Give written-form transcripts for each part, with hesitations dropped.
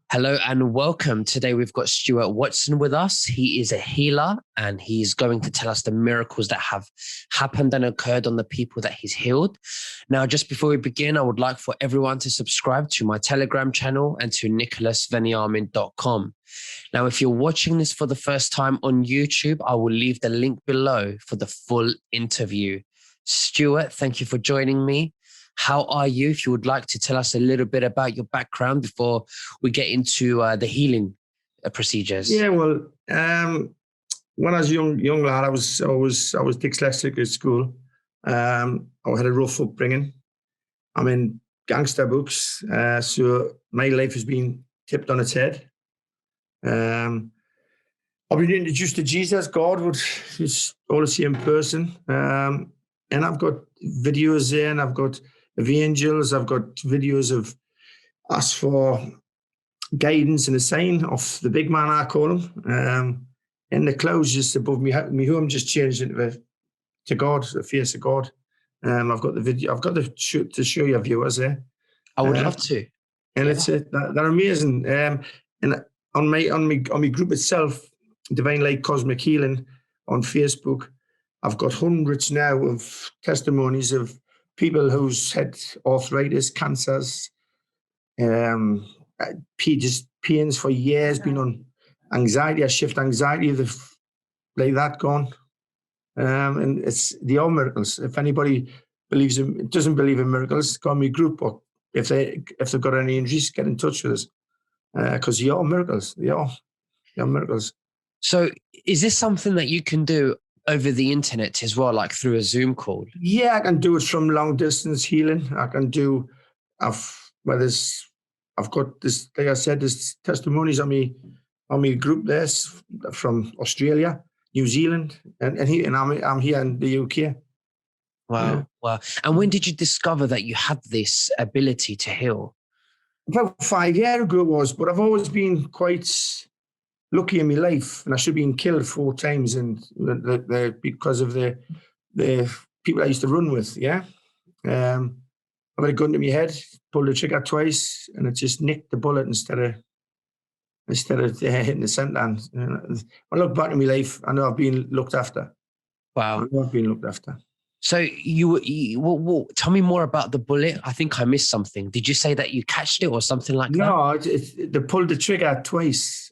Hello and welcome. Today we've got Stuart Watson with us. He is a healer and he's going to tell us the miracles that have happened and occurred on the people that he's healed. Now, just before we begin, I would like for everyone to subscribe to my Telegram channel and to nicholasveniamin.com. Now, if you're watching this for the first time on YouTube, I will leave the link below for the full interview. Stuart, thank you for joining me. How are you? If you would like to tell us a little bit about your background before we get into the healing procedures. Yeah, well, when I was young lad, I was dyslexic at school. I had a rough upbringing. I'm in gangster books, so my life has been tipped on its head. I've been introduced to Jesus, God, which is all the same person. And I've got videos there, and I've got of angels. I've got videos of us for guidance and a sign of the big man, I call him. And the clouds just above me home just changed into to God, the face of God. I've got the video. I've got to show your viewers there. I would love to. And it's they're amazing. And on my group itself, Divine Light Cosmic Healing on Facebook, I've got hundreds now of testimonies of people who's had arthritis, cancers, just pains for years, been on anxiety, a shift anxiety, like that gone. And they are miracles. If anybody doesn't believe in miracles, call me group, or if they've got any injuries, get in touch with us. Because they are miracles. They are miracles. So is this something that you can do over the internet as well, like through a Zoom call? Yeah, I can do it from long distance healing. I can do, I've got this, like I said, there's testimonies on my group there from Australia, New Zealand, and I'm here in the UK. Wow, yeah. Wow. And when did you discover that you had this ability to heal? About 5 years ago it was, but I've always been quite lucky in my life, and I should have been killed 4 times, and because of the people I used to run with. Yeah, I've had a gun to my head, pulled the trigger twice, and it just nicked the bullet instead of hitting the centre. And when I look back in my life, I know I've been looked after. Wow, I know I've been looked after. So tell me more about the bullet. I think I missed something. Did you say that you catched it or something like that? No, they pulled the trigger twice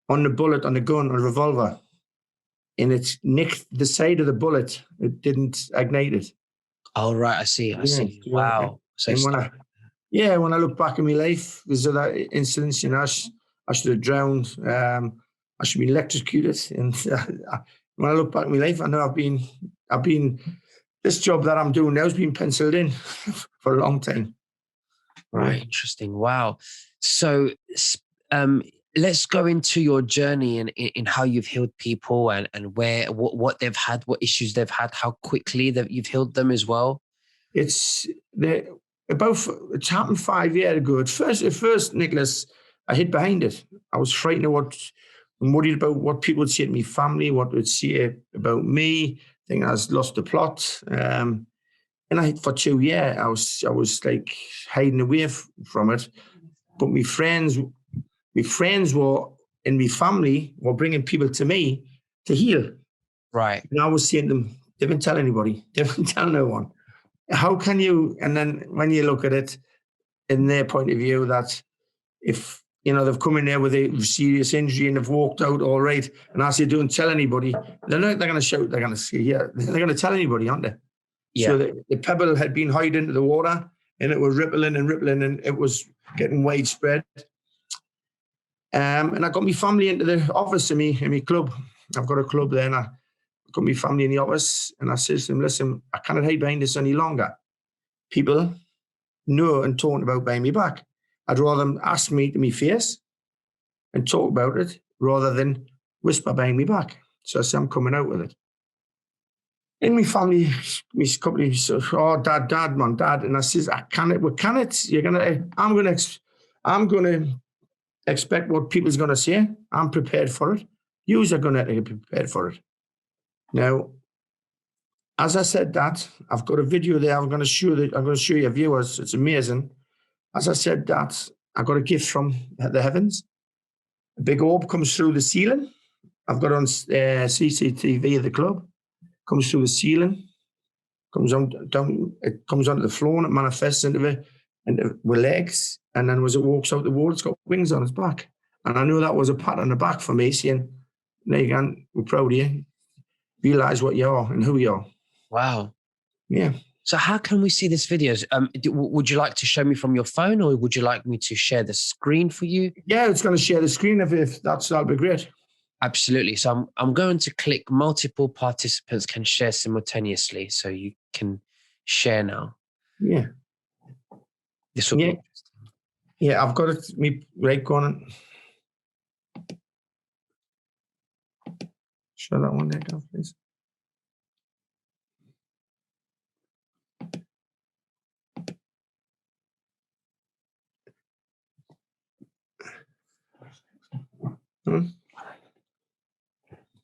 on the bullet, on the gun, on the revolver, and it nicked the side of the bullet. It didn't ignite it. Oh, right. I see. I see. Wow. So when I look back in my life, there's other incidents, I should have drowned. I should be electrocuted. And when I look back in my life, I know I've been, this job that I'm doing now has been penciled in for a long time. Right. Interesting. Wow. So let's go into your journey and in how you've healed people and what they've had, what issues they've had, how quickly that you've healed them as well. It's happened 5 years ago. At first, Nicholas, I hid behind it. I was frightened of and worried about what people would say to me, family, what would say about me. I think I was lost the plot. And for 2 years, I was like hiding away from it. But my friends were in my family were bringing people to me to heal. Right. And I was saying to them, they didn't tell anybody. They didn't tell no one. How can you? And then when you look at it in their point of view, that if they've come in there with a serious injury and they've walked out all right, and I say don't tell anybody, they're going to shout. They're going to say, yeah, they're going to tell anybody, aren't they? Yeah. So the pebble had been hid into the water, and it was rippling, and it was getting widespread. And I got my family into the office in my club. I've got a club there, and I got my family in the office, and I said to them, listen, I cannot hide behind this any longer. People know and talk about behind me back. I'd rather them ask me to my face and talk about it rather than whisper behind me back. So I said, I'm coming out with it. In my family, my company said, oh, dad, man, dad. And I says, I'm going to expect what people's going to say. I'm prepared for it. Yous are going to be prepared for it. Now, as I said that, I've got a video there. I'm going to show you viewers. It's amazing. As I said that, I got a gift from the heavens. A big orb comes through the ceiling. I've got on CCTV of the club. Comes through the ceiling. Comes on down. It comes onto the floor and it manifests into with legs. And then as it walks out the wall, it's got wings on its back. And I knew that was a pat on the back for me, saying, "There you go. We're proud of you. Realize what you are and who you are." Wow. Yeah. So how can we see this videos? Would you like to show me from your phone, or would you like me to share the screen for you? Yeah, it's going to share the screen if that'll be great. Absolutely. So I'm going to click multiple participants can share simultaneously. So you can share now. Yeah. This will be interesting. Yeah, I've got it. Me right going. Show that one there, down, please.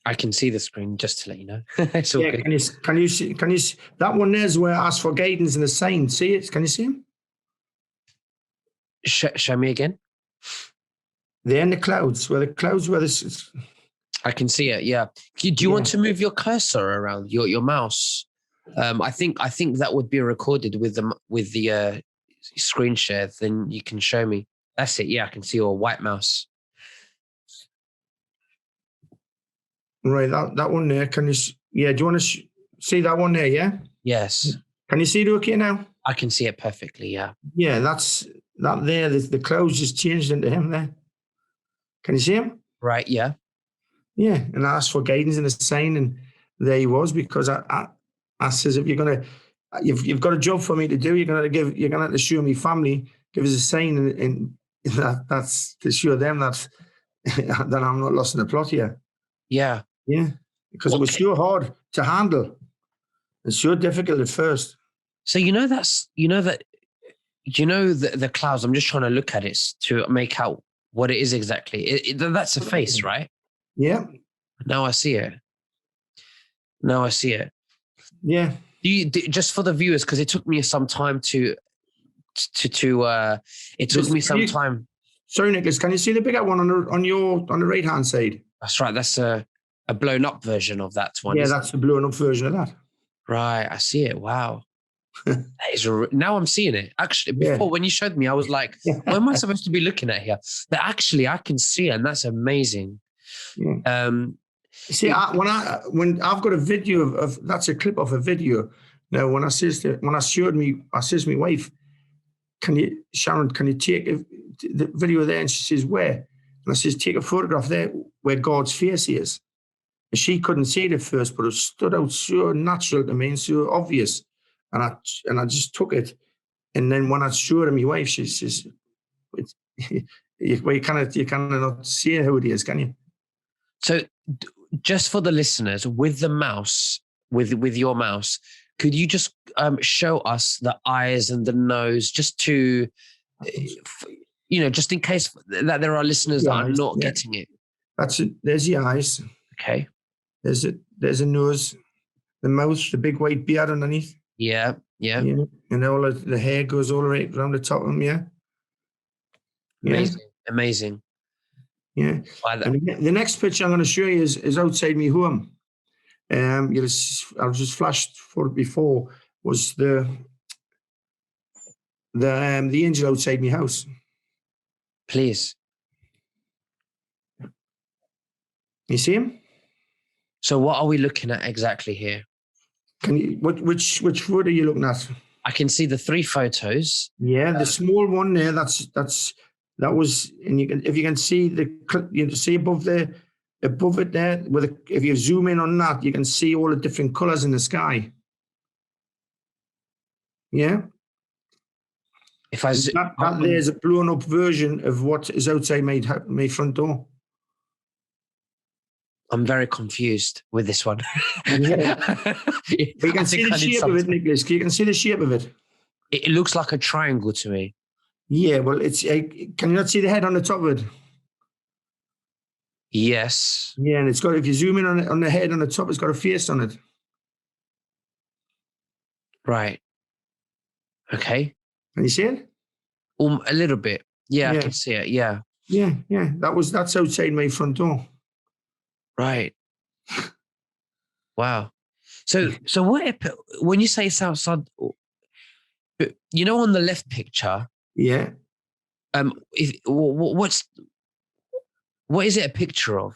I can see the screen, just to let you know. It's all good. Can you see that one there's where I asked for guidance and a sign. See it? Can you see him? Show me again. They're in the clouds. Where this. I can see it. Yeah. Do you want to move your cursor around your mouse? I think that would be recorded with the screen share. Then you can show me. That's it. Yeah, I can see your white mouse. Right, that one there. Can you? Yeah. Do you want to see that one there? Yeah. Yes. Can you see it okay now? I can see it perfectly. Yeah. Yeah, that's that there. The clouds just changed into him there. Can you see him? Right. Yeah. Yeah, and I asked for guidance and a sign, and there he was. Because I says, if you've got a job for me to do, you're gonna have to show me family, give us a sign, and that's to show them that that I'm not lost in the plot here. Yeah. Yeah, because it was so hard to handle. It's so difficult at first. So the clouds. I'm just trying to look at it to make out what it is exactly. That's a face, right? Yeah. Now I see it. Yeah. Just for the viewers, because it took me some time to. It took me some time. Sorry, Nicholas. Can you see the bigger one on the right hand side? That's right. That's a blown up version of that one. Yeah, that's the blown up version of that. Right. I see it. Wow. Now I'm seeing it. Actually, before when you showed me, I was like, what am I supposed to be looking at here? But actually, I can see it, and that's amazing. Yeah. See, when I've got a video of that's a clip of a video. Now, when I says to my wife, Sharon, can you take the video there? And she says, where? And I says, take a photograph there where God's face is. And she couldn't see it at first, but it stood out so natural to me and so obvious. And I just took it. And then when I showed her my wife, she says, you cannot not see who it is, can you? So just for the listeners, with the mouse, with your mouse, could you just show us the eyes and the nose, just to, just in case that there are listeners that are not getting it? That's it. There's the eyes. Okay. There's a nose, the mouth, the big white beard underneath. Yeah. And all the hair goes all right around the top of them. Yeah. Amazing. Yeah. And the next picture I'm going to show you is outside me home. I've just flashed for it before. Was the angel outside my house? Please. You see him? So what are we looking at exactly here? Can you which photo are you looking at? I can see the 3 photos. Yeah, the small one there. That was, and if you can see above it there. If you zoom in on that, you can see all the different colors in the sky. Yeah. If I there's a blown up version of what is outside my front door. I'm very confused with this one. Yeah. You can see the shape of it, Nicholas. You can see the shape of it. It looks like a triangle to me. Yeah, well, can you not see the head on the top of it? Yes. Yeah, and it's got, if you zoom in on the head on the top, it's got a face on it. Right. Okay. Can you see it? A little bit. Yeah, I Yeah, can see it. Yeah. yeah. That's outside my front door. Right. Wow. So when you say it's outside, you know, on the left picture, Yeah, what is it a picture of?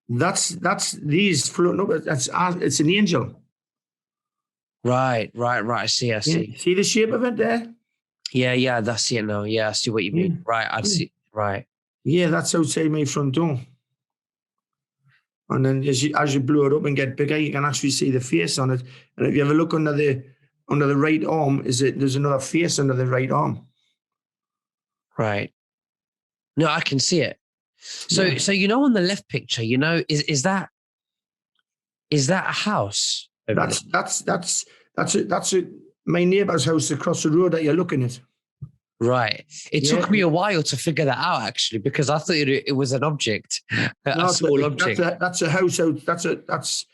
that's these floating up. It's an angel. Right. I see. I Yeah, see. see the shape of it there? Yeah. That's it now. Yeah, I see what you Yeah, mean. Right. I yeah, see. Right. yeah. That's outside my front door. And then as you blow it up and get bigger, you can actually see the face on it. And if you ever look under the right arm, there's another face under the right arm. Right. No, I can see it. Yeah, So you know, on the left picture, you know, is that a house over there? that's my neighbour's house across the road that you're looking at. Right. It Yeah, took me a while to figure that out, actually, because I thought it was an object, a no, small object. that's a house out. That's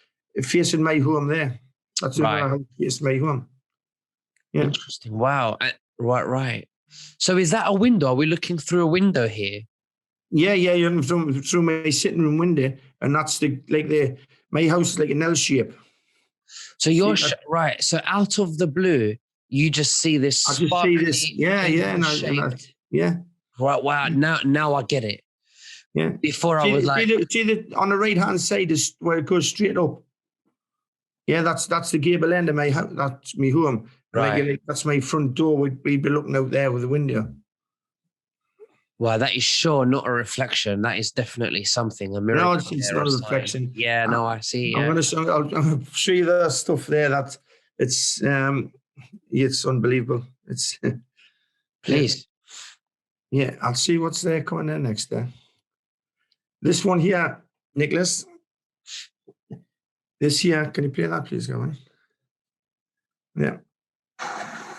facing my home there. That's another Right. house facing my home. Yeah, Interesting. Wow. Right. So is that a window? Are we looking through a window here? yeah. You're looking through my sitting room window, and that's my house is like an L shape. So See you're that? right. So out of the blue, you just see this I just see this. sparkly Yeah, yeah, angel shaped. yeah, Right. Wow. Now I get it. yeah. Before I was like, See the on the right hand side is where it goes straight up. Yeah, that's the gable end of my house. That's my home, and right. that's my front door. We'd be looking out there with the window. Wow, that is sure not a reflection. That is definitely something, a No, miracle it's there, not a a sign. reflection. Yeah, I, no, I see. I'm Yeah. gonna show you the stuff there. That it's it's unbelievable. It's yeah, Please. yeah. I'll see what's there coming in next there. This one here, Nicholas. This here, can you play that, please, go on? Yeah.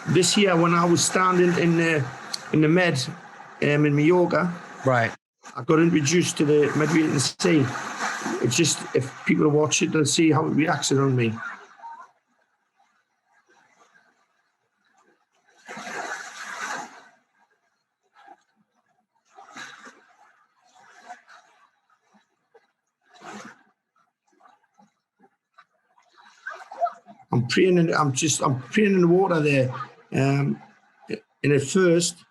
This year, when I was standing in the med, in my yoga, Right. I got introduced to the Mediterranean Sea. It's just, if people watch it, they'll see how it reacts around me. I'm praying in the water there. And at first,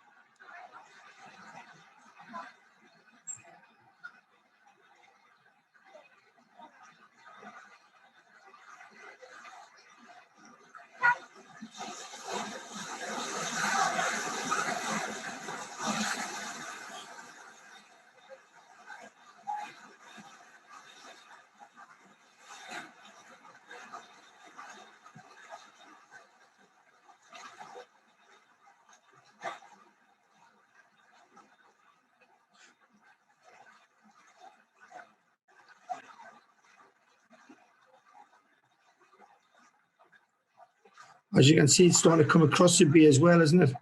as you can see, it's starting to come across the bay as well, isn't it?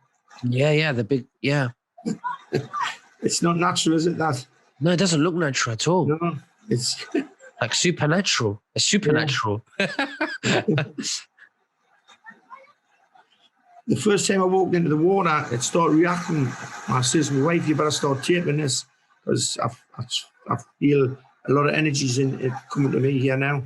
Yeah, the big, yeah. It's not natural, is it, that? No, it doesn't look natural at all. No, it's Like supernatural. It's yeah. supernatural. The first time I walked into the water, it started reacting. I says to my wife, you better start taping this, because I feel a lot of energies in it coming to me here now.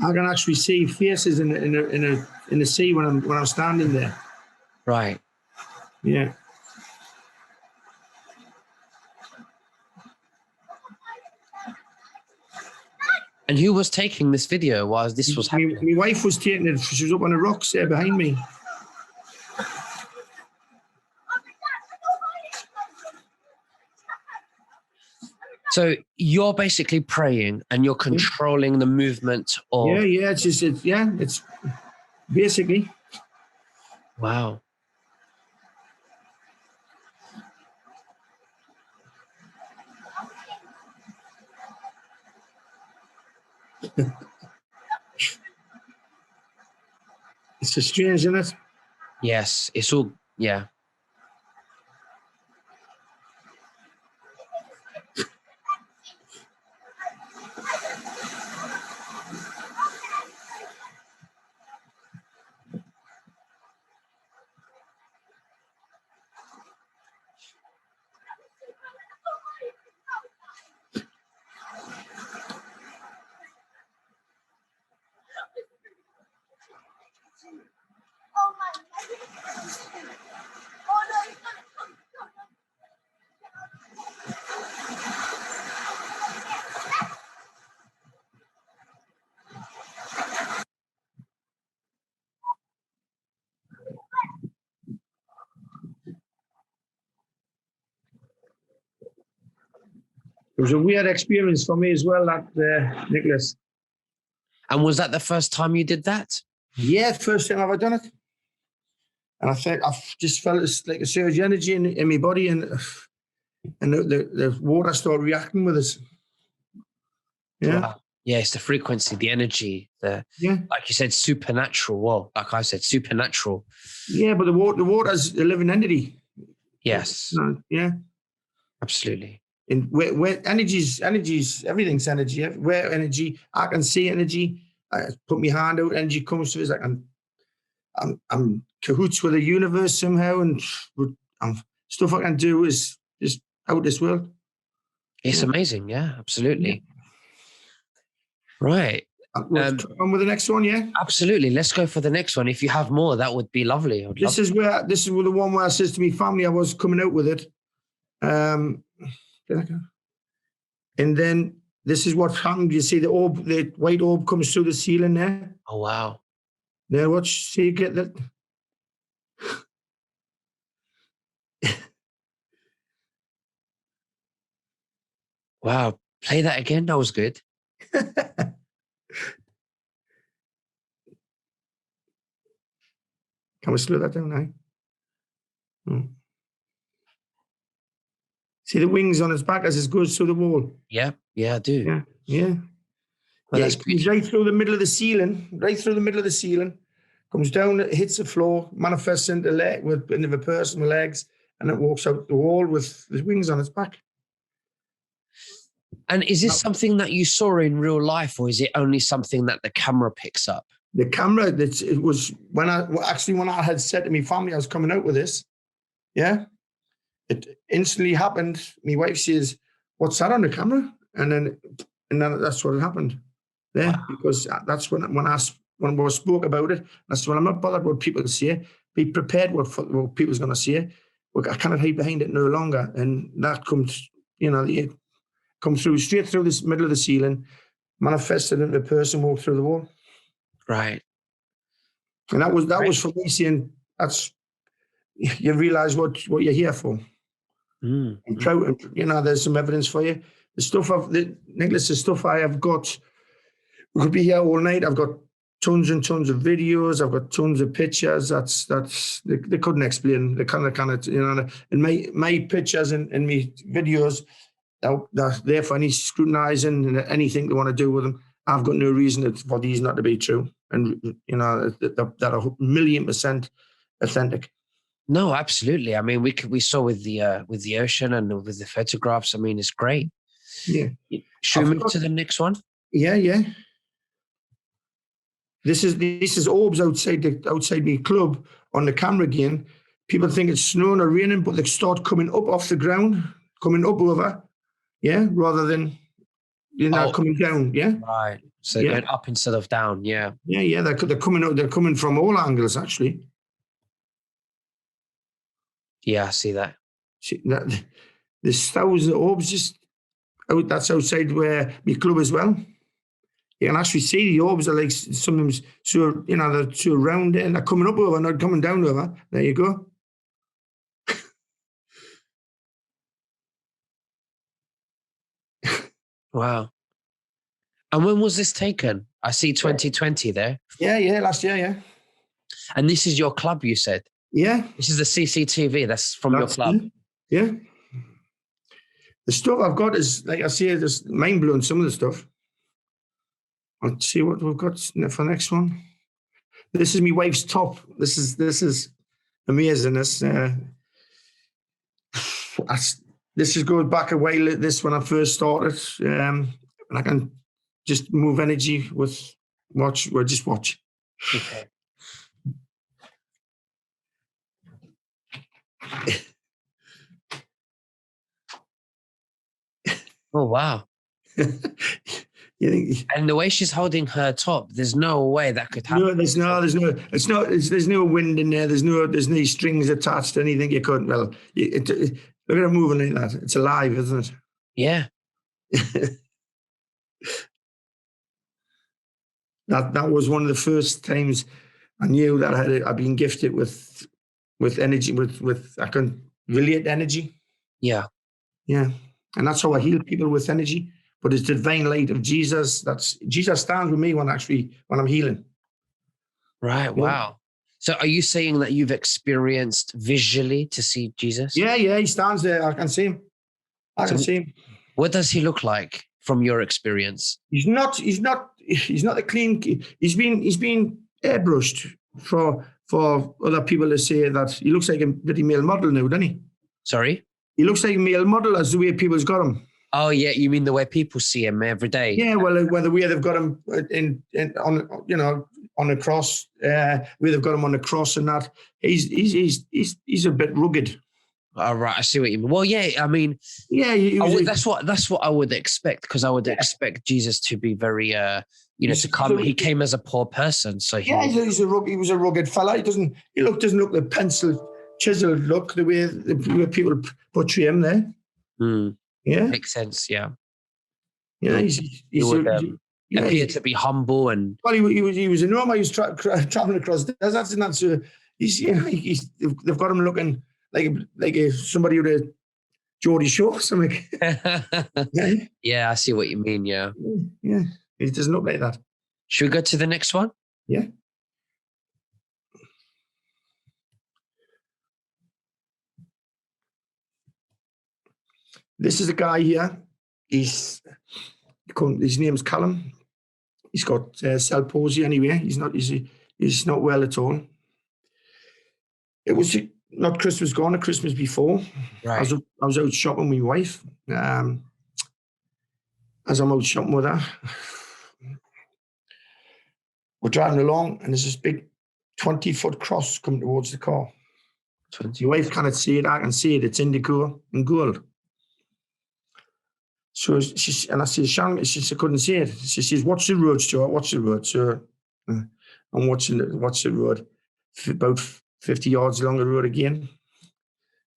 I can actually see faces in the sea when I'm standing there. Right. Yeah. And who was taking this video while this was happening? My wife was taking it. She was up on the rocks there behind me. So you're basically praying and you're controlling the movement of. Yeah. It's basically. Wow. It's just strange, isn't it? Yes, it's all. Yeah. It was a weird experience for me as well, that Nicholas. And was that the first time you did that? Yeah, first time I've ever done it. And I've just felt it's like a surge energy in my body, and the water started reacting with us. Yeah. Wow. Yeah, it's the frequency, the energy, like you said, supernatural. Well, like I said, supernatural. Yeah, but the water's a living entity. Yes. Yeah. Absolutely. And where energy's everything's energy. Where energy, I can see energy. I put my hand out, energy comes to us. Like I'm cahoots with the universe somehow, and stuff I can do is just out this world. It's amazing. Yeah, absolutely. Right. On with the next one, yeah. Absolutely. Let's go for the next one. If you have more, that would be lovely. This is the one where I says to my family I was coming out with it. And then this is what happened. You see the white orb comes through the ceiling there. Oh wow. Now watch, see you get that. Wow. Play that again. That was good. Can we slow that down now? See the wings on its back as it goes through the wall? Yeah, I do. Yeah. Well, it comes right through the middle of the ceiling, comes down, it hits the floor, manifests into a person with legs, and it walks out the wall with the wings on its back. And is this something that you saw in real life, or is it only something that the camera picks up? The camera, it was when I had said to my family I was coming out with this, yeah, it instantly happened. My wife says, "What's that on the camera?" And then that's what happened. Yeah, wow. Because that's when we spoke about it. That's when I'm not bothered what people say. Be prepared what people's going to say. Look, I cannot hide behind it no longer, and that comes, it comes straight through this middle of the ceiling, manifested into a person, walked through the wall. Right. And that was for me saying that's, you realise what you're here for. I'm proud. There's some evidence for you. Nicholas, the stuff I have got. We could be here all night. I've got tons and tons of videos. I've got tons of pictures. That's they couldn't explain. They kind of and my pictures and my videos, they're there for any scrutinising and anything they want to do with them. I've got no reason for these not to be true, and that are 1,000,000% authentic. No, absolutely. I mean, we saw with the ocean and with the photographs. I mean, it's great. Yeah. Should we move to the next one? Yeah. This is orbs outside my club on the camera again. People think it's snowing or raining, but they start coming up off the ground, coming up over, rather than coming down, Right. So going up instead of down, yeah. Yeah. They're coming out. They're coming from all angles, actually. Yeah, I see that. See that? There's thousands of orbs just out. That's outside where my club as well. You can actually see the orbs are like sometimes they're so round and they're coming up over, not coming down over. There you go. Wow. And when was this taken? I see 2020 there. Yeah, last year, yeah. And this is your club, you said? Yeah. This is the CCTV. That's from your club. Yeah. The stuff I've got is, like I say, just mind-blowing, some of the stuff. Let's see what we've got for the next one. This is my wife's top. This is amazing. This goes back a while. This when I first started, and I can just move energy with watch. Well, just watch. Okay. Oh wow. You think, and the way she's holding her top, there's no way that could happen. No, there's no wind in there. There's no strings attached to anything. You couldn't. Well, look at her moving like that. It's alive, isn't it? Yeah. that was one of the first times I knew that I'd been gifted with energy, with I can relate energy. Yeah. Yeah. And that's how I heal people, with energy. But it's the divine light of Jesus. Jesus stands with me when I'm healing. Right. Yeah. Wow. So are you saying that you've experienced visually to see Jesus? Yeah, he stands there. I can see him. I can see him. What does he look like from your experience? He's not a clean. He's been airbrushed for other people to say that he looks like a bloody male model now, doesn't he? Sorry? He looks like a male model as the way people's got him. Oh yeah, you mean the way people see him every day? Yeah, well, the way they've got him on a cross, where they've got him on a cross and that. He's a bit rugged. All right, I see what you mean. Well, yeah, I mean, yeah, that's what I would expect, because I would expect Jesus to be very, to come. He came as a poor person, so he was a rugged fella. He doesn't look the pencil chiseled look the way people portray him there. Yeah, makes sense. Yeah, yeah. He would appear to be humble and. Well, he was in Rome. He was traveling across the deserts and that. So they've got him looking like somebody with a Geordie Shore or something. Yeah, I see what you mean. Yeah, he doesn't look like that. Should we go to the next one? Yeah. This is a guy here. His name's Callum. He's got cell palsy anyway. He's not well at all. It was not Christmas gone, the Christmas before. Right. I was out shopping with my wife. As I'm out shopping with her, we're driving along and there's this big 20-foot cross coming towards the car. My wife cannot see it. I can see it. It's indigo and gold. So and I said, Sharon, she couldn't see it. She says, "Watch the road, Stuart. Watch the road." So I'm watching the road. About 50 yards along the road again.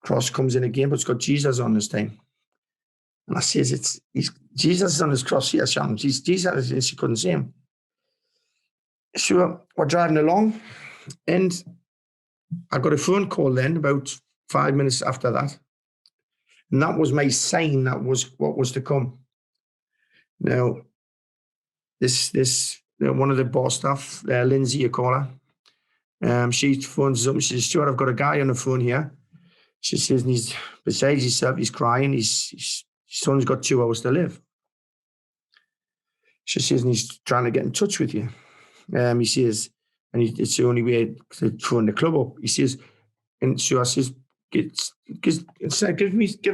Cross comes in again, but it's got Jesus on this time. And I says, Jesus is on his cross here, Sharon. Jesus, and she couldn't see him. So we're driving along, and I got a phone call then about 5 minutes after that. And that was my sign. That was what was to come. Now, this one of the boss staff, Lindsay, you call her, she phones up and she says, "Stuart, I've got a guy on the phone here." She says, and he's besides himself, he's crying. His son's got 2 hours to live. She says, and he's trying to get in touch with you. He says, and it's the only way to phone the club up. He says, and so I says, give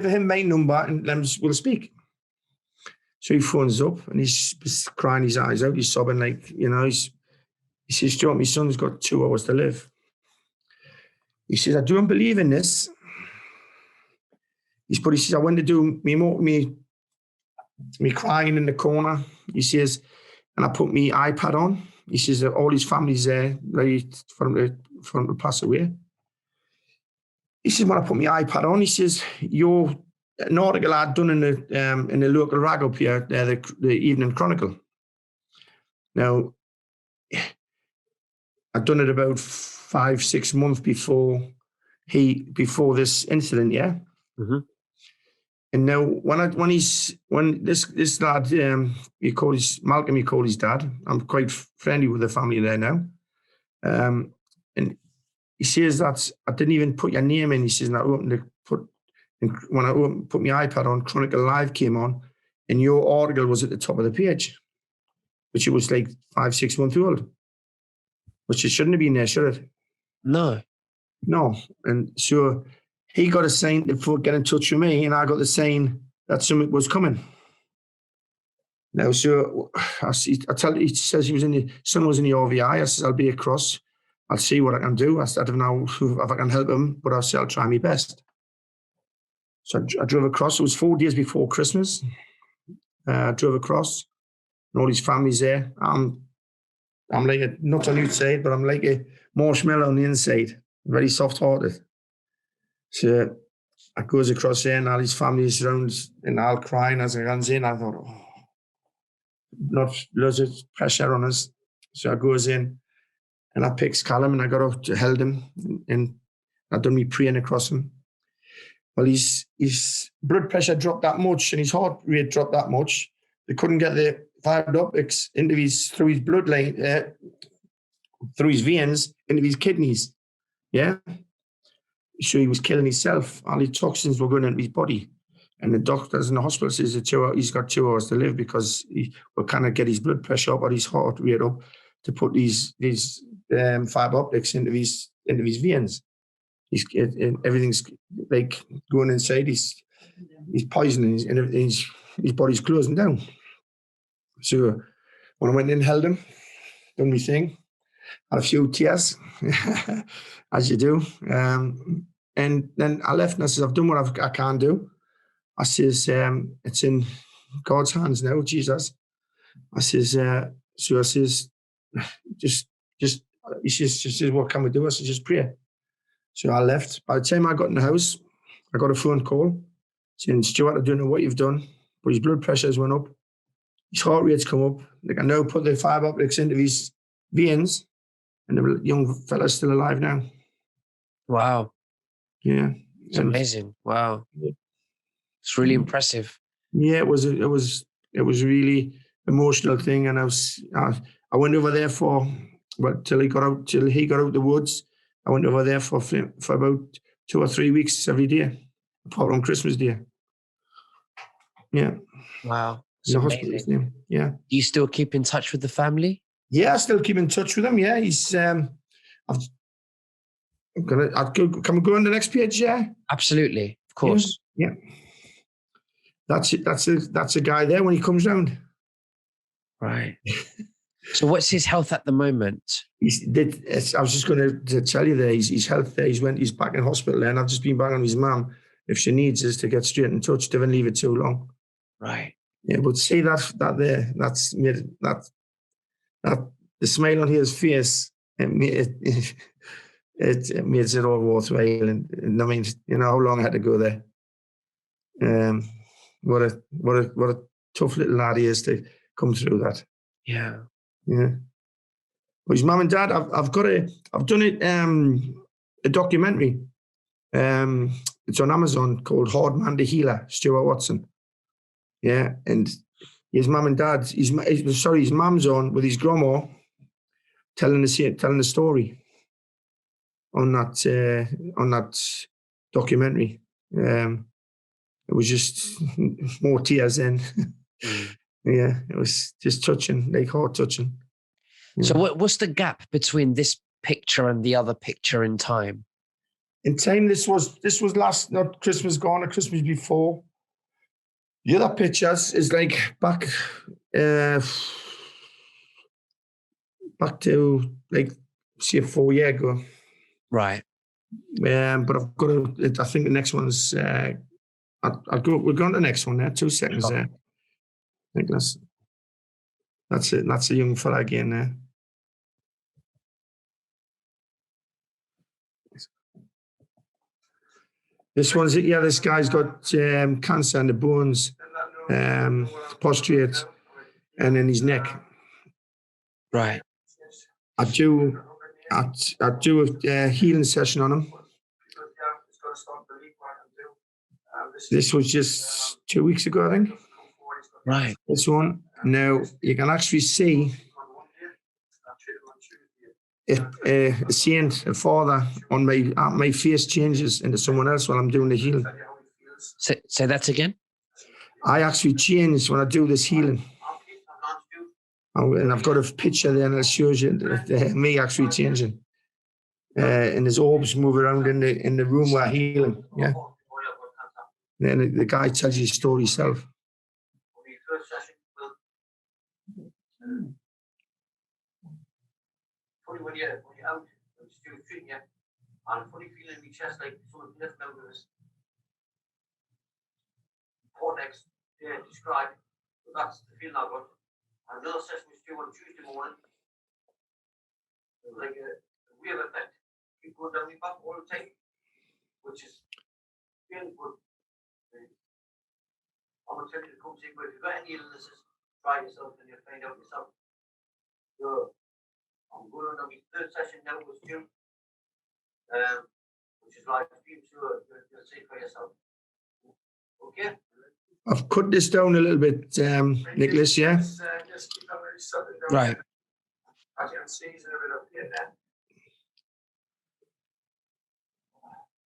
him my number and then we'll speak. So he phones up and he's crying his eyes out. He's sobbing he says, "Stuart, my son's got 2 hours to live." He says, "I don't believe in this." He says, "I went to do me crying in the corner." He says, and I put my iPad on. He says that all his family's there, ready for him to pass away. He says, when I put my iPad on, he says, an article I'd done in the local rag up here, the Evening Chronicle. Now, I'd done it about 5-6 months before this incident, yeah? Mm-hmm. And now when this lad, Malcolm, he called his dad. I'm quite friendly with the family there now. And he says that I didn't even put your name in. He says, and when I put my iPad on, Chronicle Live came on, and your article was at the top of the page, which it was like 5-6 months old, which it shouldn't have been there, should it? No. And so he got a sign to get in touch with me, and I got the sign that something was coming. Now, so he says son was in the RVI. I says, I'll be across. I'll see what I can do. I don't know if I can help him, but I'll try my best. So I drove across. It was 4 days before Christmas. I drove across, and all his family's there. I'm like a nut on the outside, but I'm like a marshmallow on the inside, very soft-hearted. So I goes across there, and all his family's around, and all crying as I runs in. I thought, not loads of pressure on us. So I goes in, and I picks Callum, and I got up to held him, and I done me praying across him. Well, his blood pressure dropped that much, and his heart rate dropped that much. They couldn't get the fiber optics into through his bloodline, through his veins, into his kidneys. Yeah. So he was killing himself. All the toxins were going into his body. And the doctors in the hospital says he's got 2 hours to live because we can't get his blood pressure up or his heart rate up to put these fiber optics into his veins. Everything's like going inside. He's poisoning, and his body's closing down. So when I went in and held him, done my thing, had a few tears, as you do. And then I left, and I says, I've done what I can do. I says, it's in God's hands now, Jesus. I says, so I says, he says, what can we do? I said, just pray. So I left. By the time I got in the house, I got a phone call saying, Stuart, I don't know what you've done, but his blood pressures went up. His heart rate's come up. They can now put the fiber optics into his veins, and the young fella's still alive now. Wow. Yeah. It's amazing. Wow. It's really impressive. Yeah, it was really emotional thing. And I went over there till he got out the woods. I went over there for about 2 or 3 weeks every day, apart from Christmas Day. Yeah. Wow. It's amazing. Yeah. Do you still keep in touch with the family? Yeah, I still keep in touch with him. Yeah, he's. Can we go on the next page? Yeah. Absolutely, of course. Yeah. That's it. That's a guy there when he comes round. Right. So what's his health at the moment? I was just going to tell you there, his health there, he's back in hospital there, and I've just been back on his mum. If she needs us to get straight in touch, they don't leave it too long. Right. Yeah, but see that there, that's made that the smile on his face, it makes it all worthwhile. And I mean, you know how long I had to go there. What a tough little lad he is to come through that. Yeah. Yeah. But his mum and dad, I've done it a documentary. It's on Amazon called Hard Man the Healer, Stuart Watson. Yeah, and his mum and dad, his mum's on with his grandma telling the story on that documentary. It was just more tears in. Yeah, it was just touching, like heart touching. Yeah. So what's the gap between this picture and the other picture in time? In time, this was last, not Christmas gone, or Christmas before. The other pictures is like back to like, say, 4 years ago. Right. But I've got to, I think the next one's, we're going to the next one there, 2 seconds there. I think that's it. That's a young fella again there. This one's it. Yeah, this guy's got cancer in the bones, prostrate, and in his neck. Right. I do a healing session on him. This was just 2 weeks ago, I think. Right. This one. Now you can actually see seeing a father on my face changes into someone else when I'm doing the healing. Say that again. I actually change when I do this healing. And I've got a picture there and it shows you me actually changing. And there's orbs move around in the room where healing. Yeah. And then the guy tells you his story himself. When you're out, Stuart treating you, and a funny feeling in my chest, like someone lifting out of his cortex, described. But that's the feeling I got. Another session with Stuart on Tuesday morning. It was like a weird effect. Keep going down my back all the time, which is feeling good. I'm going to tell you to come see, but if you've got any illnesses, try yourself and you'll find out yourself. So I'm going on my third session now with Stuart. Which is like you'll see for yourself. Okay. I've cut this down a little bit, Nicholas. Yeah. Right. As you can see, he's a bit up here now.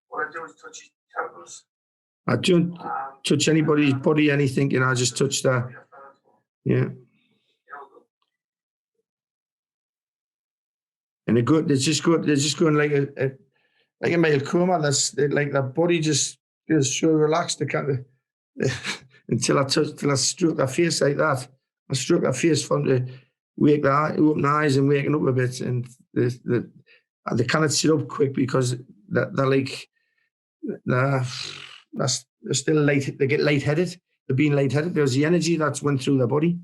What I do is touch his temples. I don't touch anybody's body, anything, I just touch that. Yeah. And they're just going like a male coma. That's like their body just feels so relaxed. They can't until I stroke their face like that. I stroke their face for them to open their eyes and waking up a bit, and they cannot sit up quick because they're like they're still late. They get lightheaded. They're being lightheaded. There's the energy that's went through their body.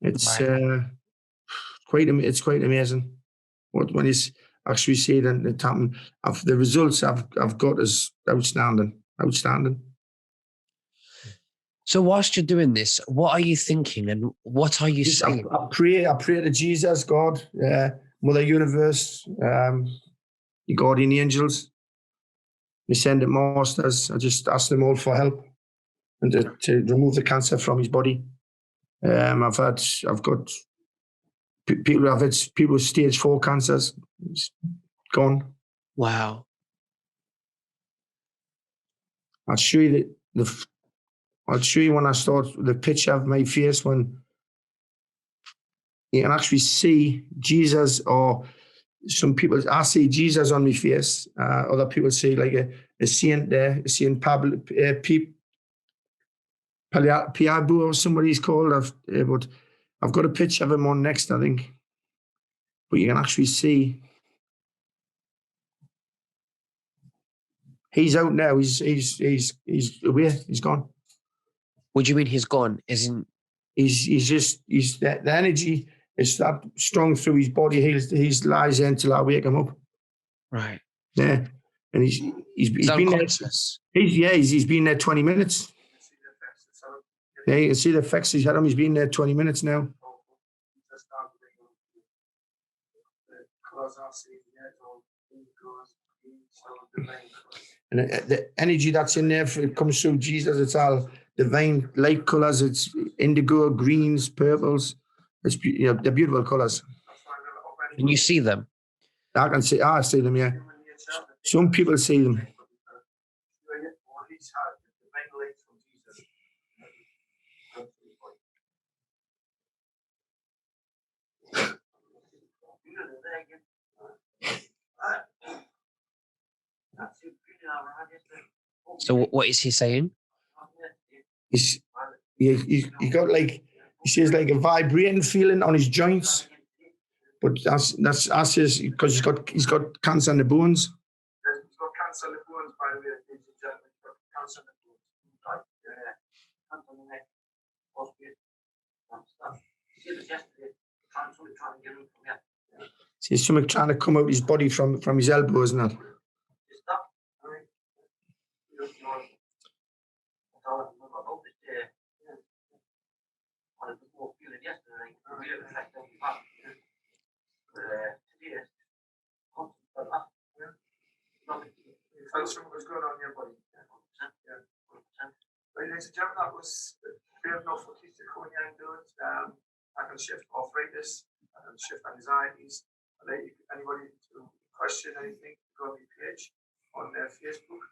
It's quite amazing. When you actually see it and it happen, the results I've got is outstanding. So whilst you're doing this, what are you thinking and what are you saying? I pray to Jesus, God, Mother Universe, the guardian angels, the ascended masters. I just ask them all for help and to remove the cancer from his body. I've got people with stage 4 cancers. It's gone. Wow. I'll show you I'll show you when I start the picture of my face when you can actually see Jesus, or some people, I see Jesus on my face. Other people see like a saint there, a Saint Pablo, Piabu or somebody he's called. But I've got a picture of him on next, I think. But you can actually see he's out now. He's away. He's gone. What do you mean he's gone? Isn't he's the energy is that strong through his body. He's lies there until I wake him up. Right. Yeah, and he's been there. He's been there 20 minutes. Yeah, you can see the effects he's had on him. He's been there 20 minutes now. And the energy that's in there, it comes through Jesus. It's all divine light colors. It's indigo, greens, purples. It's they're beautiful colors. Can you see them? I see them. Yeah, some people see them. So what is he saying? He got like, he says like a vibrating feeling on his joints, but that's because he's got cancer in the bones. He's got cancer in the bones, by the way, ladies and gentlemen. He's got cancer in the bones. Cancer in the neck, see something trying to come out his body from his elbows and that. Something was going on in your body. ladies and gentlemen, that was fair enough for Keith to come here and do it. I can shift arthritis, I can shift anxieties. I'd like anybody to question anything, go on my page on their Facebook.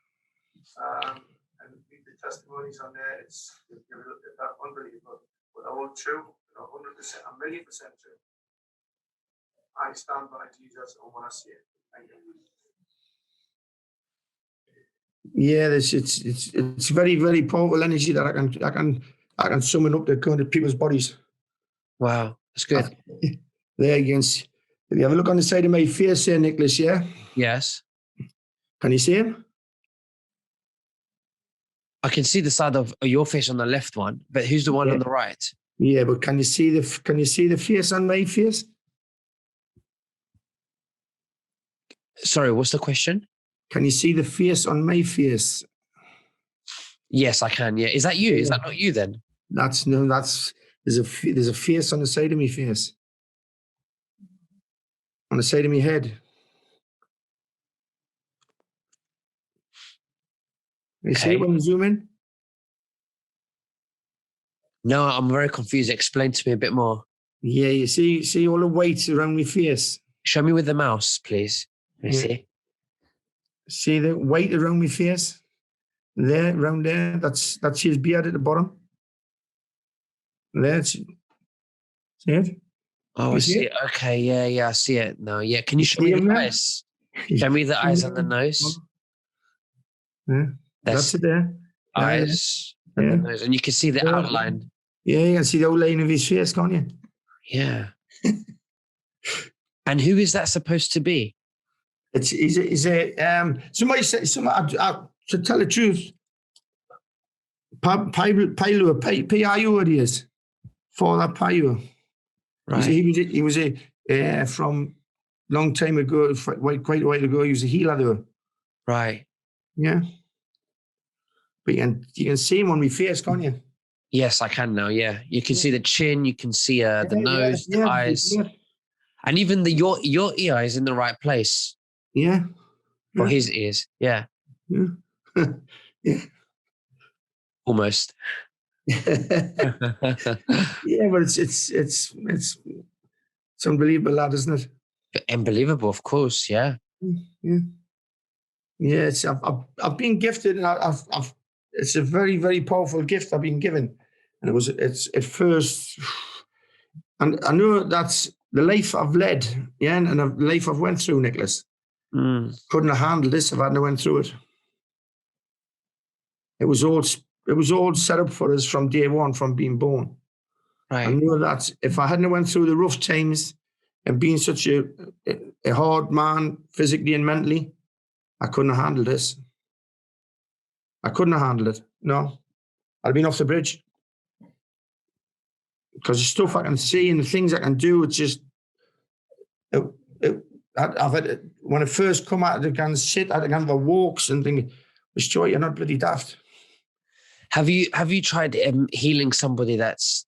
And read the testimonies on there. It's unbelievable. But they're all true, 100%, a million percent true. I stand by Jesus and what I see it. Thank you. Yeah, it's very, very powerful energy that I can summon up to go into people's bodies. Wow, that's good. There you can see. If you have a look on the side of my face here, Nicholas, yeah? Yes. Can you see him? I can see the side of your face on the left one, but who's the one on the right? Yeah, but can you see the face on my face? Sorry, what's the question? Can you see the face on my face? Yes, I can. Yeah, is that you? Is that not you then? There's a face on the side of my face, on the side of my head. You see it when you zoom in? No, I'm very confused. Explain to me a bit more. Yeah, you see all the weight around my face. Show me with the mouse, please. Let me see. See the weight around my face? There, around there. That's his beard at the bottom. There, see it? Oh, I see it. Okay, yeah, I see it. No, yeah. Can you show me the eyes? Show me the eyes and the nose. Yeah, that's it there. Eyes and the nose. And you can see the outline. Yeah, you can see the outline of his face, can't you? Yeah. And who is that supposed to be? He's a somebody said to tell the truth. P-I-U it is. Father P-I-U. Right. He was a from long time ago, quite a while ago. He was a healer though. Right. Yeah. But you can see him on my face, can't you? Yes, I can now. Yeah, you can see the chin. You can see the nose, the eyes, and even your ear is in the right place. Yeah. For his ears. Yeah. Yeah. Yeah. Almost. Yeah, but it's unbelievable, lad, isn't it? Unbelievable, of course. Yeah. Yeah. Yeah. I've been gifted, and it's a very, very powerful gift I've been given, and it's at first, and I know that's the life I've led, yeah, and the life I've went through, Nicholas. Couldn't have handled this if I hadn't went through it. It was all set up for us from day one, from being born. Right. I knew that if I hadn't went through the rough times and being such a hard man physically and mentally, I couldn't have handled this. I couldn't have handled it. No, I'd have been off the bridge. Because the stuff I can see and the things I can do, it's just. I've had, when I first come out, I can sit, I can have walks and think, Stuart, you're not bloody daft. Have you tried healing somebody that's,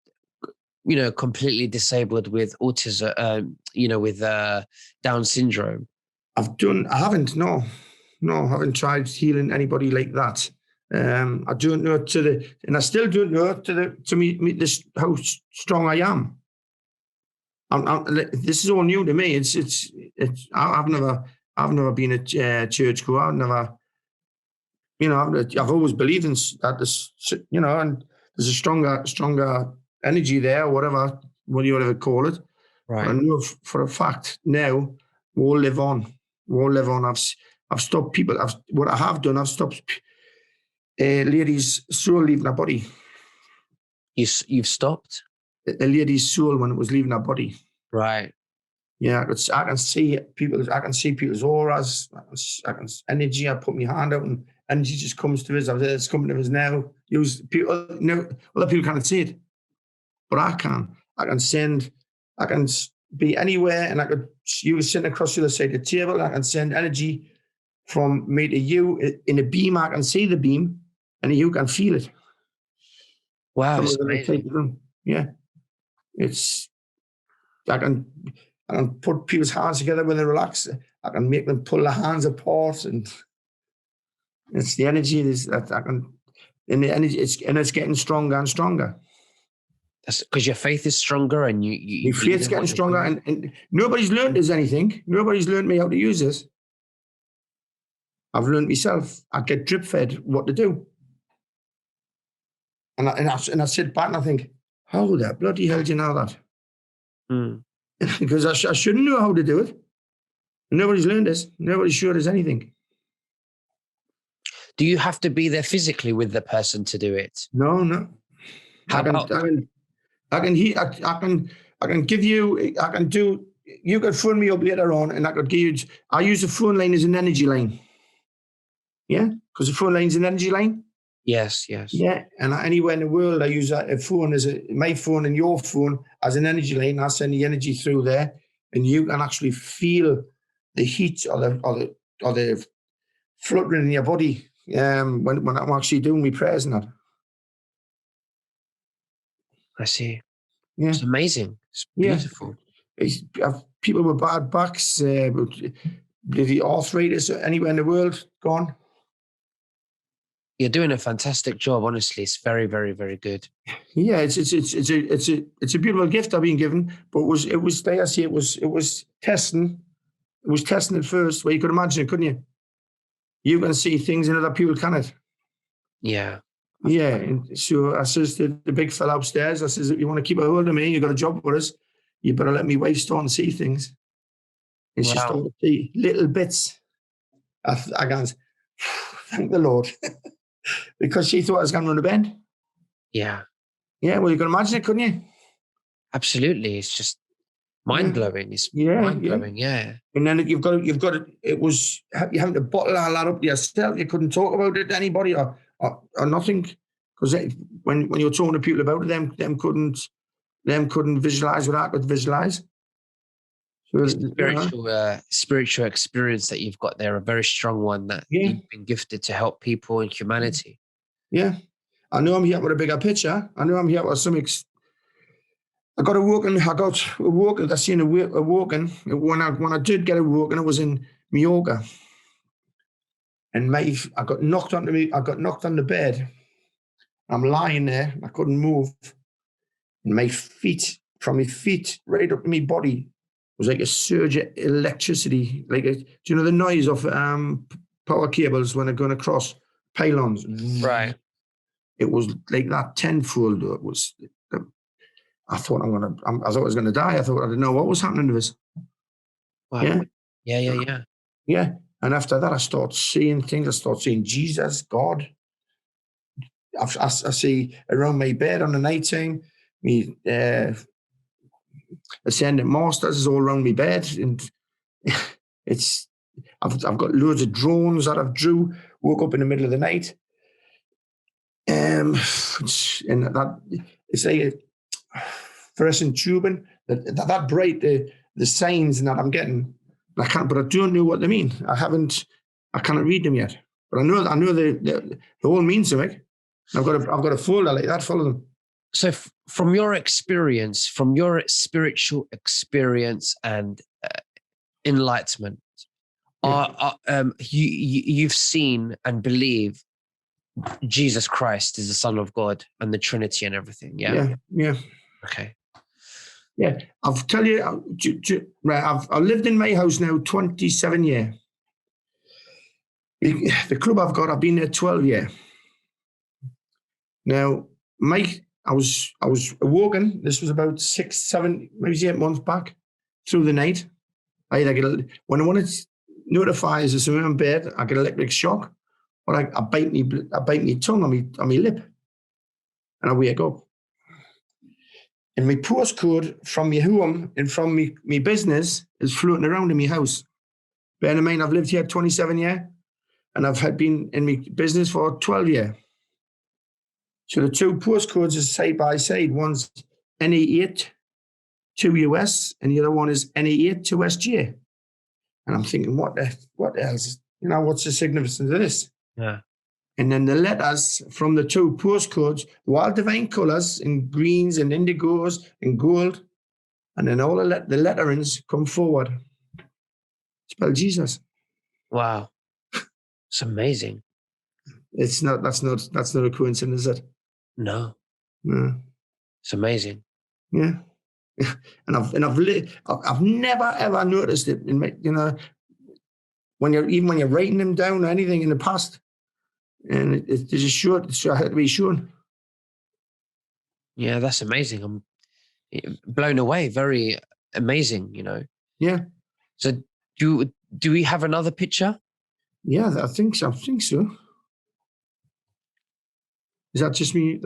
completely disabled with autism, with Down syndrome? I haven't, no, I haven't tried healing anybody like that. I don't know and I still don't know to me this how strong I am. This is all new to me. I've never been a church goer. I've never, I've always believed in that. And there's a stronger energy there, whatever you call it. Right. But I know for a fact now we'll live on. I've stopped people. What I have done, I've stopped ladies' soul leaving her body. You've stopped a lady's soul when it was leaving her body. Right. Yeah, I can see people. I can see people's auras. I can energy. I put my hand out, and energy just comes to us. It's coming to us now. Other people can't see it, but I can. I can send. I can be anywhere, and you sitting across the other side of the table. I can send energy from me to you in a beam. I can see the beam, and you can feel it. Wow, it's amazing. Yeah, I can put people's hands together when they relax. I can make them pull their hands apart, and it's the energy that I can. and it's getting stronger and stronger. That's because your faith is stronger and you Your believe faith's in what getting you're stronger, doing. and nobody's learned us anything. Nobody's learned me how to use this. I've learned myself. I get drip fed what to do. And I sit back and I think, how the bloody hell do you know that? Mm. Because I shouldn't know how to do it. Nobody's learned us. Nobody's showed us anything. Do you have to be there physically with the person to do it? No. How about I can give you. I can do. You could phone me up later on, and I could give you. I use the phone line as an energy line. Yeah, because the phone line's an energy line. yes. Yeah, and anywhere in the world, I use a phone as my phone and your phone as an energy line. I send the energy through there, and you can actually feel the heat or the fluttering in your body when I'm actually doing my prayers and that. I see. Yeah, It's amazing. It's yeah. beautiful. People with bad backs, the arthritis anywhere in the world gone. You're doing a fantastic job. Honestly, it's very, very, very good. Yeah, it's a beautiful gift I've been given, but it was like I say, it was testing. It was testing at first, where you could imagine it, couldn't you? You can see things in other people cannot. Yeah. Yeah, and so I says to the big fella upstairs, I says, if you want to keep a hold of me, you got a job for us, you better let me wife start and see things. And she Wow. started to see little bits. I go, thank the Lord. Because she thought I was going to run a bend. Yeah. Yeah, well, you can imagine it, couldn't you? Absolutely. It's just mind blowing. It's Yeah, mind yeah. blowing. Yeah. And then you've got it. It was you having to bottle all that up yourself. You couldn't talk about it to anybody or nothing, because when you were talking to people about it, them couldn't visualize what I could visualize. So It's a spiritual experience that you've got there, a very strong one that yeah, you've been gifted to help people in humanity. yeah. I know I'm here with a bigger picture. I know I'm here with some. I got a walking. I seen a walking. When I did get a walking, it was in Mallorca. And I got knocked onto me. I got knocked on the bed. I'm lying there. I couldn't move. And my feet, from my feet right up to my body, was like a surge of electricity. Do you know the noise of power cables when they're going across pylons? Right. It was like that tenfold. It was. I thought I thought I was gonna die. I thought I didn't know what was happening to us. Wow. Yeah. Yeah. And after that, I started seeing things. I started seeing Jesus, God. I see around my bed on the night time, me ascendant masters is all around my bed, and I've got loads of drones that I've drew. Woke up in the middle of the night, and that it's like a fluorescent tubing that bright the signs that I'm getting. I can't, but I don't know what they mean. I cannot read them yet, but I know the all means something. I've got a folder like that full of them. So from your experience, from your spiritual experience and enlightenment, you've seen and believe Jesus Christ is the Son of God and the Trinity and everything. Yeah. Yeah. Okay. Yeah, I'll tell you. I've lived in my house now 27 years. The club I've been there 12 years. Now, Mike, I was walking. This was about 6, 7, maybe 8 months back through the night. When I wanted to notify us I'm in bed, I get electric shock, or I bite me tongue on my lip, and I wake up. And my postcode from my home and from my business is floating around in my house. Bear in mind, I've lived here 27 years, and I've been in my business for 12 years. So the two postcodes are side by side. One's NE8 to US, and the other one is NE8 to SJ. And I'm thinking, what the hell is, what's the significance of this? Yeah. And then the letters from the two postcodes were all divine colors in greens and indigos and gold. And then all the letterings come forward. Spell Jesus. Wow. It's amazing. It's not. That's not a coincidence, is it? No, No. it's amazing. Yeah. And I've never ever noticed it in my, when you're writing them down or anything in the past, and it's just short. It had to be shown. Yeah, that's amazing. I'm blown away. Very amazing, Yeah. So do we have another picture? Yeah, I think so. Is that just me?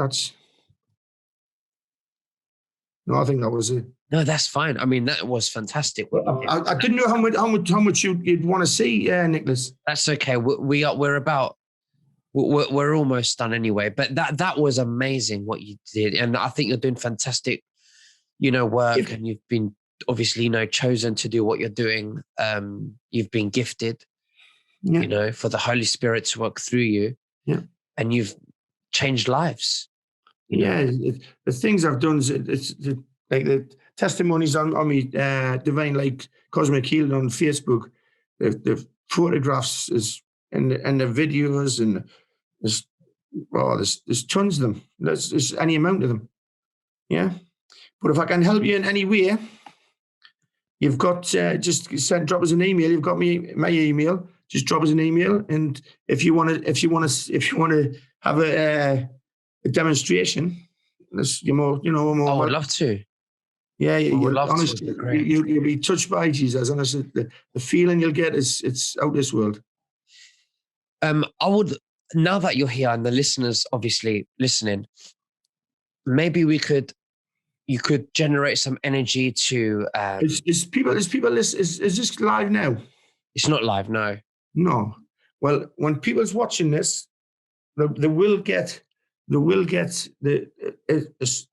No, I think that was it. No, that's fine. I mean, that was fantastic. What you did. I didn't know how much you'd want to see, Nicholas. That's okay. We're almost done anyway. But that was amazing what you did, and I think you're doing fantastic, work, and you've been obviously, chosen to do what you're doing. You've been gifted, for the Holy Spirit to work through you, and you've changed lives. The things I've done is it's like the testimonies on me, Divine Like Cosmic Healing on Facebook, the photographs is and the videos, and there's tons of them. There's any amount of them. Yeah. But if I can help you in any way, you've got just drop us an email. You've got my email. Just drop us an email, and if you want to have a demonstration, you're more. I would love to. Yeah, honestly, you'll be touched by Jesus. Honestly, the feeling you'll get it's out of this world. I would, now that you're here and the listeners obviously listening, maybe you could generate some energy to. Is this live now? It's not live, no. No. Well, when people's watching this, they will get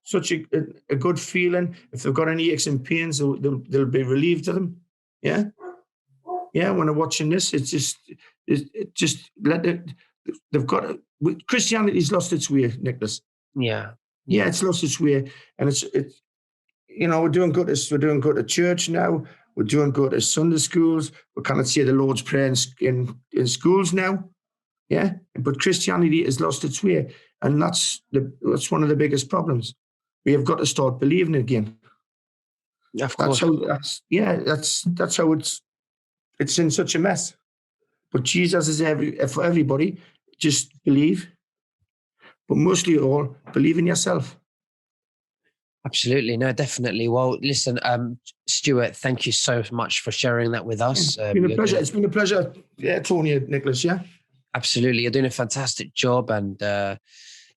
such a good feeling. If they've got any aches and pains, they'll be relieved of them. Yeah. Yeah. When they're watching this, they've got Christianity's lost its way, Nicholas. Yeah. Yeah, it's lost its way, and it's we're doing good. We're doing good at church now. We're doing good at Sunday schools. We cannot say the Lord's Prayer in schools now. Yeah, but Christianity has lost its way, and that's one of the biggest problems. We have got to start believing again. Of course. That's how it's in such a mess. But Jesus is for everybody. Just believe, but mostly all believe in yourself. Absolutely. No, definitely. Well, listen, Stuart, thank you so much for sharing that with us. It's been a pleasure. It's been a pleasure, talking to you, Nicholas. Yeah. Absolutely. You're doing a fantastic job. And,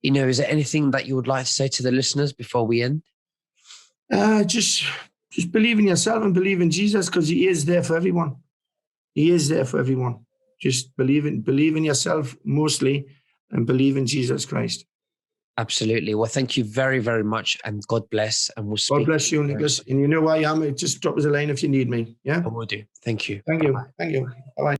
is there anything that you would like to say to the listeners before we end? Just believe in yourself and believe in Jesus, because he is there for everyone. He is there for everyone. Just believe in yourself mostly, and believe in Jesus Christ. Absolutely. Well, thank you very, very much, and God bless. And we'll speak. God bless you, Nicholas. And you know where I am. Just drop us a line if you need me. Yeah. I will do. Thank you. Thank you. Thank you. Bye-bye.